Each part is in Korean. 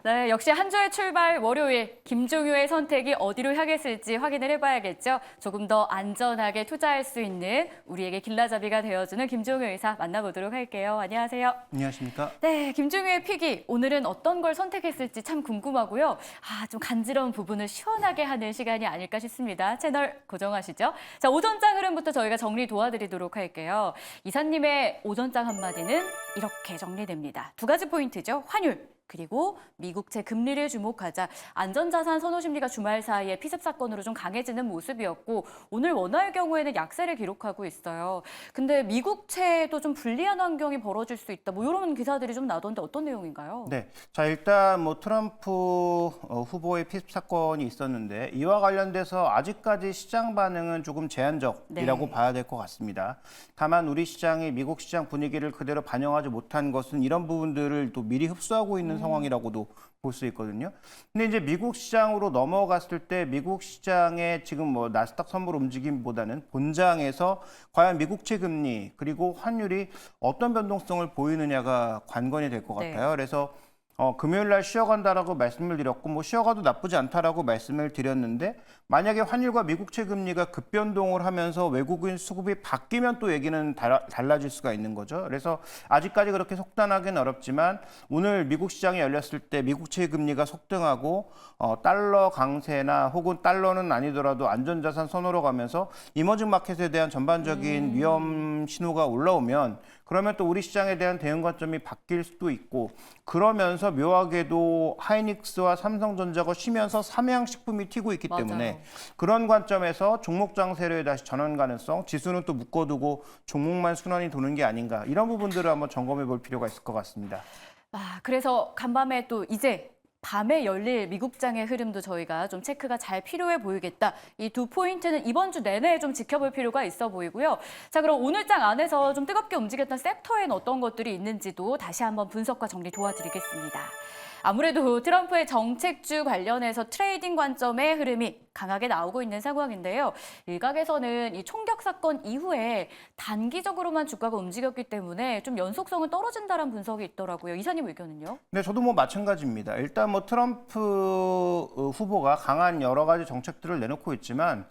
네, 역시 한 주의 출발 월요일 김종효의 선택이 어디로 향했을지 확인을 해봐야겠죠. 조금 더 안전하게 투자할 수 있는 우리에게 길라잡이가 되어주는 김종효 의사 만나보도록 할게요. 안녕하세요. 안녕하십니까? 네, 김종효의 픽이 오늘은 어떤 걸 선택했을지 참 궁금하고요. 좀 간지러운 부분을 시원하게 하는 시간이 아닐까 싶습니다. 채널 고정하시죠. 자, 오전장 흐름부터 저희가 정리 도와드리도록 할게요. 이사님의 오전장 한마디는 이렇게 정리됩니다. 두 가지 포인트죠. 환율. 그리고 미국채 금리를 주목하자. 안전자산 선호 심리가 주말 사이에 피습 사건으로 좀 강해지는 모습이었고 오늘 원화의 경우에는 약세를 기록하고 있어요. 근데 미국채도 좀 불리한 환경이 벌어질 수 있다. 뭐 이런 기사들이 좀 나던데 어떤 내용인가요? 네, 자 일단 뭐 트럼프 후보의 피습 사건이 있었는데 이와 관련돼서 아직까지 시장 반응은 조금 제한적이라고 봐야 될 것 같습니다. 다만 우리 시장이 미국 시장 분위기를 그대로 반영하지 못한 것은 이런 부분들을 또 미리 흡수하고 있는 상황이라고도 볼 수 있거든요. 근데 이제 미국 시장으로 넘어갔을 때 미국 시장의 지금 뭐 나스닥 선물 움직임보다는 본장에서 과연 미국채 금리 그리고 환율이 어떤 변동성을 보이느냐가 관건이 될 것 같아요. 그래서 금요일 날 쉬어간다라고 말씀을 드렸고 뭐 쉬어가도 나쁘지 않다라고 말씀을 드렸는데 만약에 환율과 미국채 금리가 급변동을 하면서 외국인 수급이 바뀌면 또 얘기는 달라질 수가 있는 거죠. 그래서 아직까지 그렇게 속단하기는 어렵지만 오늘 미국 시장이 열렸을 때 미국채 금리가 속등하고 달러 강세나 혹은 달러는 아니더라도 안전자산 선호로 가면서 이머징 마켓에 대한 전반적인 위험 신호가 올라오면 그러면 또 우리 시장에 대한 대응 관점이 바뀔 수도 있고 그러면서 묘하게도 하이닉스와 삼성전자가 쉬면서 삼양식품이 튀고 있기 때문에 그런 관점에서 종목 장세로의 다시 전환 가능성, 지수는 또 묶어두고 종목만 순환이 도는 게 아닌가 이런 부분들을 한번 점검해 볼 필요가 있을 것 같습니다. 그래서 간밤에 또 이제 밤에 열릴 미국장의 흐름도 저희가 좀 체크가 잘 필요해 보이겠다. 이 두 포인트는 이번 주 내내 좀 지켜볼 필요가 있어 보이고요. 자, 그럼 오늘 장 안에서 좀 뜨겁게 움직였던 섹터에는 어떤 것들이 있는지도 다시 한번 분석과 정리 도와드리겠습니다. 아무래도 트럼프의 정책주 관련해서 트레이딩 관점의 흐름이 강하게 나오고 있는 상황인데요. 일각에서는 이 총격 사건 이후에 단기적으로만 주가가 움직였기 때문에 좀 연속성은 떨어진다는 분석이 있더라고요. 이사님 의견은요? 네, 저도 뭐 마찬가지입니다. 일단 뭐 트럼프 후보가 강한 여러 가지 정책들을 내놓고 있지만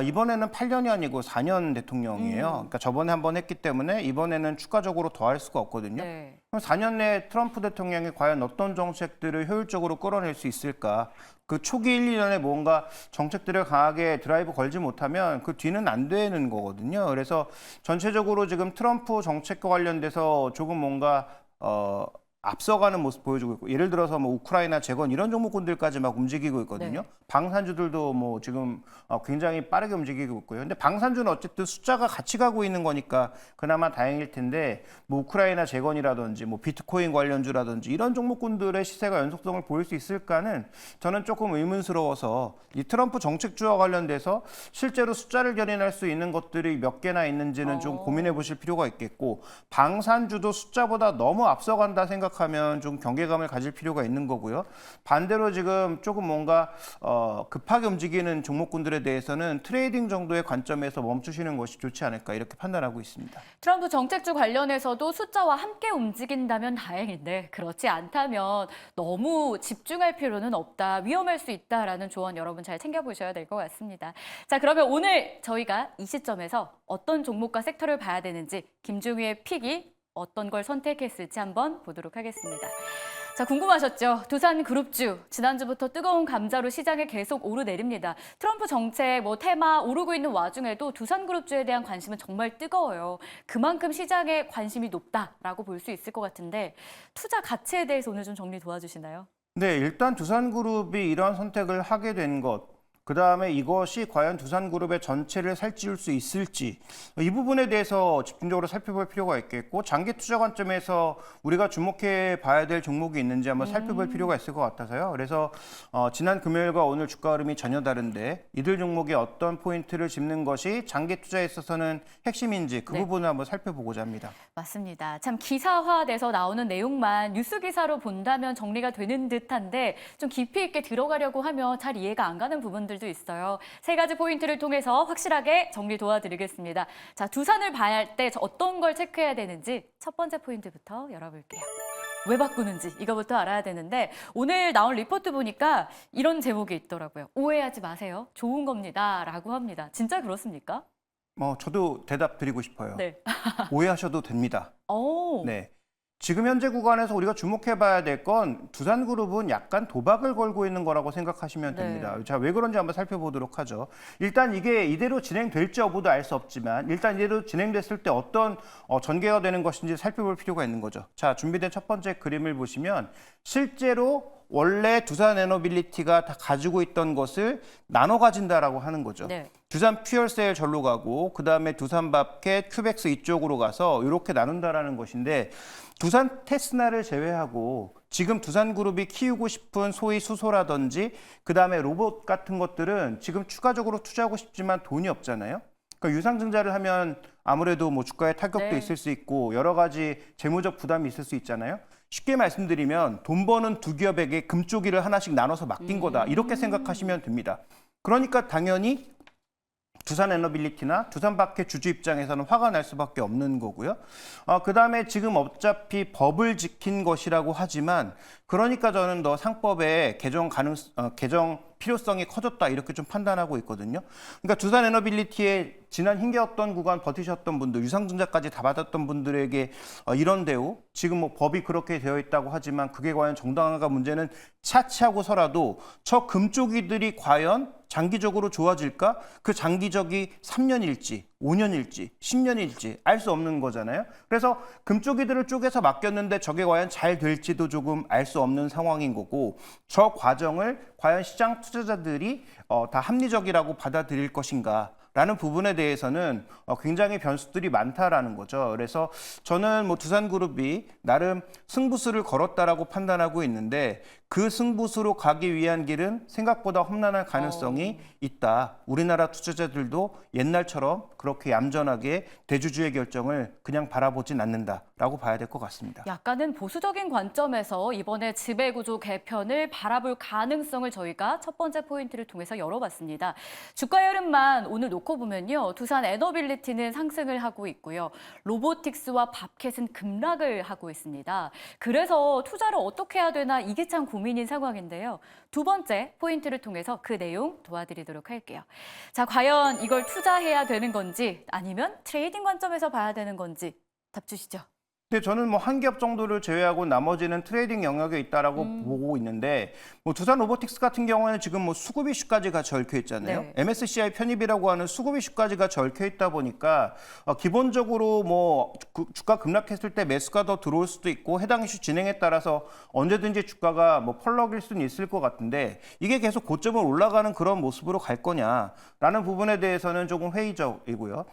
이번에는 8년이 아니고 4년 대통령이에요. 그러니까 저번에 한 번 했기 때문에 이번에는 추가적으로 더 할 수가 없거든요. 그럼 4년 내에 트럼프 대통령이 과연 어떤 정책들을 효율적으로 끌어낼 수 있을까? 그 초기 1, 2년에 뭔가 정책들을 강하게 드라이브 걸지 못하면 그 뒤는 안 되는 거거든요. 그래서 전체적으로 지금 트럼프 정책과 관련돼서 조금 뭔가 앞서가는 모습 보여주고 있고 예를 들어서 뭐 우크라이나 재건 이런 종목군들까지 막 움직이고 있거든요. 방산주들도 뭐 지금 굉장히 빠르게 움직이고 있고요. 근데 방산주는 어쨌든 숫자가 같이 가고 있는 거니까 그나마 다행일 텐데 뭐 우크라이나 재건이라든지 뭐 비트코인 관련주라든지 이런 종목군들의 시세가 연속성을 보일 수 있을까는 저는 조금 의문스러워서 이 트럼프 정책주와 관련돼서 실제로 숫자를 견인할 수 있는 것들이 몇 개나 있는지는 좀 고민해 보실 필요가 있겠고 방산주도 숫자보다 너무 앞서간다 생각하면 좀 경계감을 가질 필요가 있는 거고요. 반대로 지금 조금 뭔가 급하게 움직이는 종목군들에 대해서는 트레이딩 정도의 관점에서 멈추시는 것이 좋지 않을까 이렇게 판단하고 있습니다. 트럼프 정책주 관련해서도 숫자와 함께 움직인다면 다행인데 그렇지 않다면 너무 집중할 필요는 없다, 위험할 수 있다라는 조언 여러분 잘 챙겨보셔야 될 것 같습니다. 자, 그러면 오늘 저희가 이 시점에서 어떤 종목과 섹터를 봐야 되는지 김종휘의 픽이 어떤 걸 선택했을지 한번 보도록 하겠습니다. 자, 궁금하셨죠? 두산그룹주, 지난주부터 뜨거운 감자로 시장에 계속 오르내립니다. 트럼프 정책, 테마 오르고 있는 와중에도 두산그룹주에 대한 관심은 정말 뜨거워요. 그만큼 시장에 관심이 높다라고 볼 수 있을 것 같은데 투자 가치에 대해서 오늘 좀 정리 도와주시나요? 네, 일단 두산그룹이 이런 선택을 하게 된 것, 그다음에 이것이 과연 두산그룹의 전체를 살찌울 수 있을지 이 부분에 대해서 집중적으로 살펴볼 필요가 있겠고 장기 투자 관점에서 우리가 주목해 봐야 될 종목이 있는지 한번 살펴볼 필요가 있을 것 같아서요. 그래서 지난 금요일과 오늘 주가 흐름이 전혀 다른데 이들 종목이 어떤 포인트를 짚는 것이 장기 투자에 있어서는 핵심인지 그 부분을 한번 살펴보고자 합니다. 맞습니다. 참 기사화돼서 나오는 내용만 뉴스 기사로 본다면 정리가 되는 듯한데 좀 깊이 있게 들어가려고 하면 잘 이해가 안 가는 부분들도 있어요. 세 가지 포인트를 통해서 확실하게 정리 도와드리겠습니다. 자, 두산을 봐야 할 때 어떤 걸 체크해야 되는지 첫 번째 포인트부터 열어볼게요. 왜 바꾸는지 이거부터 알아야 되는데 오늘 나온 리포트 보니까 이런 제목이 있더라고요. 오해하지 마세요. 좋은 겁니다라고 합니다. 진짜 그렇습니까? 저도 대답 드리고 싶어요. 네. 오해하셔도 됩니다. 오. 네. 지금 현재 구간에서 우리가 주목해봐야 될 건 두산그룹은 약간 도박을 걸고 있는 거라고 생각하시면 네. 됩니다. 자, 왜 그런지 한번 살펴보도록 하죠. 일단 이게 이대로 진행될지 여부도 알 수 없지만 일단 이대로 진행됐을 때 어떤 전개가 되는 것인지 살펴볼 필요가 있는 거죠. 자, 준비된 첫 번째 그림을 보시면 실제로 원래 두산 에너빌리티가 다 가지고 있던 것을 나눠 가진다라고 하는 거죠. 네. 두산 퓨얼셀 절로 가고 그다음에 두산 밥켓, 큐벡스 이쪽으로 가서 이렇게 나눈다라는 것인데 두산 테스나를 제외하고 지금 두산그룹이 키우고 싶은 소위 수소라든지 그다음에 로봇 같은 것들은 지금 추가적으로 투자하고 싶지만 돈이 없잖아요. 그러니까 유상증자를 하면 아무래도 뭐 주가에 타격도 네. 있을 수 있고 여러 가지 재무적 부담이 있을 수 있잖아요. 쉽게 말씀드리면 돈 버는 두 기업에게 금쪽이를 하나씩 나눠서 맡긴 거다. 이렇게 생각하시면 됩니다. 그러니까 당연히 두산 에너빌리티나 두산밖에 주주 입장에서는 화가 날 수밖에 없는 거고요. 그다음에 지금 어차피 법을 지킨 것이라고 하지만 그러니까 저는 더 상법의 개정 필요성이 커졌다 이렇게 좀 판단하고 있거든요. 그러니까 두산 에너빌리티의 지난 힘겨웠던 구간 버티셨던 분들, 유상증자까지 다 받았던 분들에게 이런 대우, 지금 뭐 법이 그렇게 되어 있다고 하지만 그게 과연 정당한가 문제는 차치하고서라도 저 금쪽이들이 과연 장기적으로 좋아질까? 그 장기적이 3년일지, 5년일지, 10년일지 알 수 없는 거잖아요. 그래서 금쪽이들을 쪼개서 맡겼는데 저게 과연 잘 될지도 조금 알 수 없는 상황인 거고 저 과정을 과연 시장 투자자들이 다 합리적이라고 받아들일 것인가? 라는 부분에 대해서는 굉장히 변수들이 많다라는 거죠. 그래서 저는 뭐 두산그룹이 나름 승부수를 걸었다라고 판단하고 있는데 그 승부수로 가기 위한 길은 생각보다 험난할 가능성이 있다. 우리나라 투자자들도 옛날처럼 그렇게 얌전하게 대주주의 결정을 그냥 바라보진 않는다라고 봐야 될 것 같습니다. 약간은 보수적인 관점에서 이번에 지배구조 개편을 바라볼 가능성을 저희가 첫 번째 포인트를 통해서 열어봤습니다. 주가 흐름만 오늘 놓고 보면요. 두산 에너빌리티는 상승을 하고 있고요. 로보틱스와 밥켓은 급락을 하고 있습니다. 그래서 투자를 어떻게 해야 되나 이게 참 고민인 상황인데요. 두 번째 포인트를 통해서 그 내용 도와드리도록 할게요. 자, 과연 이걸 투자해야 되는 건지 아니면 트레이딩 관점에서 봐야 되는 건지 답 주시죠. 근데 저는 뭐 한 기업 정도를 제외하고 나머지는 트레이딩 영역에 있다라고 보고 있는데 뭐 두산 로보틱스 같은 경우에는 지금 뭐 수급 이슈까지가 얽혀 있잖아요. 네. MSCI 편입이라고 하는 수급 이슈까지가 얽혀 있다 보니까 기본적으로 뭐 주가 급락했을 때 매수가 더 들어올 수도 있고 해당 이슈 진행에 따라서 언제든지 주가가 뭐 펄럭일 수는 있을 것 같은데 이게 계속 고점을 올라가는 그런 모습으로 갈 거냐라는 부분에 대해서는 조금 회의적이고요.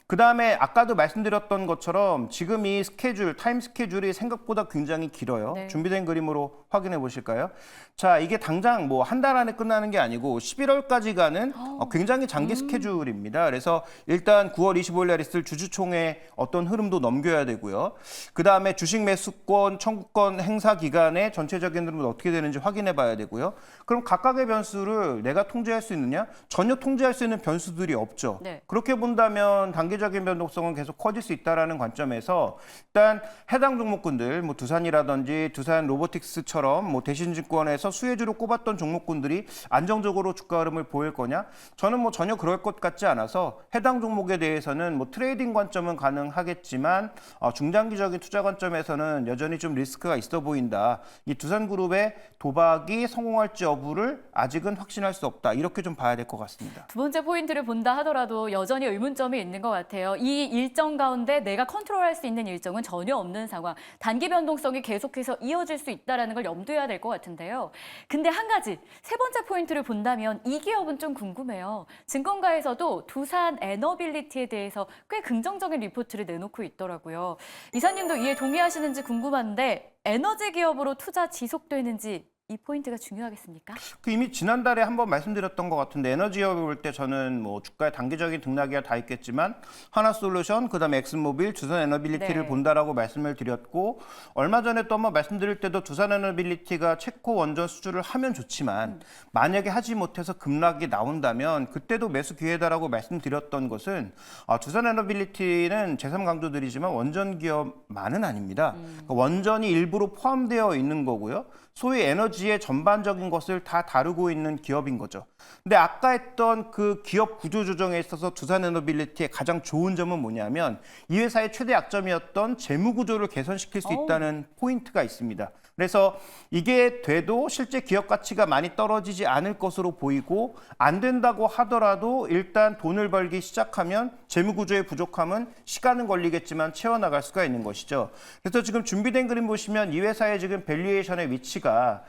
그다음에 아까도 말씀드렸던 것처럼 지금 이 스케줄, 타임 스케줄이 생각보다 굉장히 길어요. 네. 준비된 그림으로 확인해 보실까요? 자, 이게 당장 뭐 한 달 안에 끝나는 게 아니고 11월까지 가는 굉장히 장기 스케줄입니다. 그래서 일단 9월 25일 날 있을 주주총회 어떤 흐름도 넘겨야 되고요. 그다음에 주식 매수권, 청구권 행사 기간에 전체적인 흐름은 어떻게 되는지 확인해 봐야 되고요. 그럼 각각의 변수를 내가 통제할 수 있느냐? 전혀 통제할 수 있는 변수들이 없죠. 네. 그렇게 본다면 단기적인 변동성은 계속 커질 수 있다라는 관점에서 일단 해당 종목군들, 뭐 두산이라든지 두산 로보틱스처럼 뭐 대신증권에서 수혜주로 꼽았던 종목군들이 안정적으로 주가 흐름을 보일 거냐? 저는 뭐 전혀 그럴 것 같지 않아서 해당 종목에 대해서는 뭐 트레이딩 관점은 가능하겠지만 중장기적인 투자 관점에서는 여전히 좀 리스크가 있어 보인다. 이 두산그룹의 도박이 성공할지 여부를 아직은 확신할 수 없다. 이렇게 좀 봐야 될 것 같습니다. 두 번째 포인트를 본다 하더라도 여전히 의문점이 있는 것 같아요. 이 일정 가운데 내가 컨트롤할 수 있는 일정은 전혀 없는 상황. 단기 변동성이 계속해서 이어질 수 있다는 걸 염두해야 될 것 같은데요. 근데 한 가지, 세 번째 포인트를 본다면 이 기업은 좀 궁금해요. 증권가에서도 두산 에너빌리티에 대해서 꽤 긍정적인 리포트를 내놓고 있더라고요. 이사님도 이에 동의하시는지 궁금한데 에너지 기업으로 투자 지속되는지 이 포인트가 중요하겠습니까? 그 이미 지난달에 한번 말씀드렸던 것 같은데 에너지업을 볼 때 저는 뭐 주가의 단기적인 등락이야 다 있겠지만 하나솔루션, 그다음에 엑슨모빌, 두산에너빌리티를 네. 본다라고 말씀을 드렸고 얼마 전에 또 한번 말씀드릴 때도 두산에너빌리티가 체코 원전 수주를 하면 좋지만 만약에 하지 못해서 급락이 나온다면 그때도 매수 기회다라고 말씀드렸던 것은 두산에너빌리티는 제3 강조드리지만 원전 기업만은 아닙니다. 그러니까 원전이 일부로 포함되어 있는 거고요. 소위 에너지의 전반적인 것을 다 다루고 있는 기업인 거죠. 근데 아까 했던 그 기업 구조 조정에 있어서 두산에너빌리티의 가장 좋은 점은 뭐냐면 이 회사의 최대 약점이었던 재무 구조를 개선시킬 수 있다는 포인트가 있습니다. 그래서 이게 돼도 실제 기업 가치가 많이 떨어지지 않을 것으로 보이고 안 된다고 하더라도 일단 돈을 벌기 시작하면 재무 구조의 부족함은 시간은 걸리겠지만 채워나갈 수가 있는 것이죠. 그래서 지금 준비된 그림 보시면 이 회사의 지금 밸류에이션의 위치가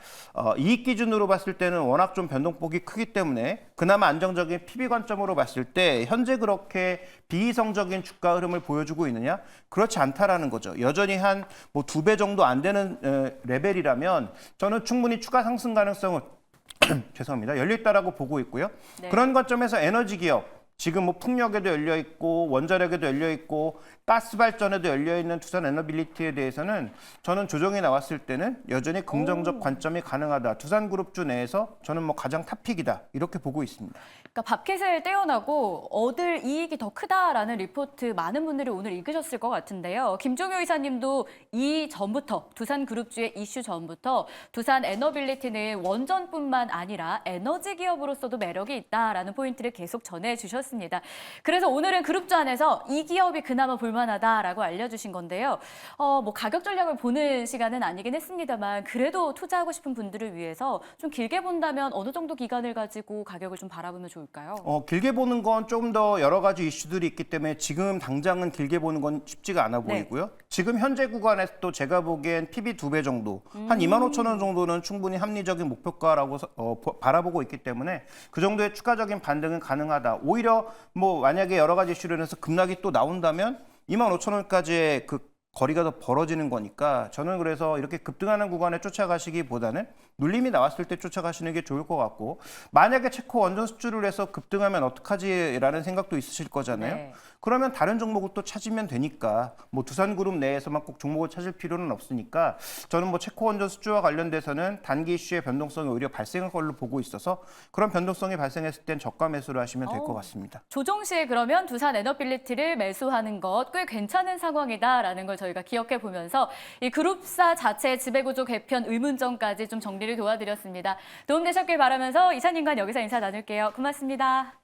이익 기준으로 봤을 때는 워낙 좀 변동폭이 크기 때문에 그나마 안정적인 PB 관점으로 봤을 때 현재 그렇게 비이성적인 주가 흐름을 보여주고 있느냐? 그렇지 않다라는 거죠. 여전히 한 뭐 2배 정도 안 되는 레벨이라면 저는 충분히 추가 상승 가능성은 죄송합니다. 열려 있다라고 보고 있고요. 네. 그런 관점에서 에너지 기업 지금 뭐 풍력에도 열려 있고 원자력에도 열려 있고 가스 발전에도 열려 있는 두산에너빌리티에 대해서는 저는 조정이 나왔을 때는 여전히 긍정적 관점이 가능하다. 두산그룹주 내에서 저는 뭐 가장 탑픽이다 이렇게 보고 있습니다. 그러니까 밥켓을 떼어나고 얻을 이익이 더 크다라는 리포트 많은 분들이 오늘 읽으셨을 것 같은데요. 김종효 이사님도 이 전부터 두산그룹주의 이슈 전부터 두산에너빌리티는 원전뿐만 아니라 에너지 기업으로서도 매력이 있다라는 포인트를 계속 전해주셨습니다. 그래서 오늘은 그룹주 안에서 이 기업이 그나마 볼만하다라고 알려주신 건데요. 뭐 가격 전략을 보는 시간은 아니긴 했습니다만 그래도 투자하고 싶은 분들을 위해서 좀 길게 본다면 어느 정도 기간을 가지고 가격을 좀 바라보면 좋을까요? 길게 보는 건 좀 더 여러 가지 이슈들이 있기 때문에 지금 당장은 길게 보는 건 쉽지가 않아 보이고요. 지금 현재 구간에서 또 제가 보기엔 PB 2배 정도, 한 25,000원 정도는 충분히 합리적인 목표가라고 바라보고 있기 때문에 그 정도의 추가적인 반등은 가능하다. 오히려 뭐 만약에 여러 가지 이슈로 인해서 급락이 또 나온다면 25,000원까지의 그 거리가 더 벌어지는 거니까 저는 그래서 이렇게 급등하는 구간에 쫓아가시기보다는 눌림이 나왔을 때 쫓아가시는 게 좋을 것 같고 만약에 체코 원전 수주를 해서 급등하면 어떡하지라는 생각도 있으실 거잖아요. 네. 그러면 다른 종목을 또 찾으면 되니까 뭐 두산그룹 내에서만 꼭 종목을 찾을 필요는 없으니까 저는 뭐 체코 원전 수주와 관련돼서는 단기 이슈의 변동성이 오히려 발생할 걸로 보고 있어서 그런 변동성이 발생했을 땐 저가 매수를 하시면 될 것 같습니다. 조정 시에 그러면 두산에너빌리티를 매수하는 것 꽤 괜찮은 상황이다라는 걸 저희가 기억해 보면서 이 그룹사 자체의 지배구조 개편 의문점까지 좀 정리를 도와드렸습니다. 도움되셨길 바라면서 이사님과 여기서 인사 나눌게요. 고맙습니다.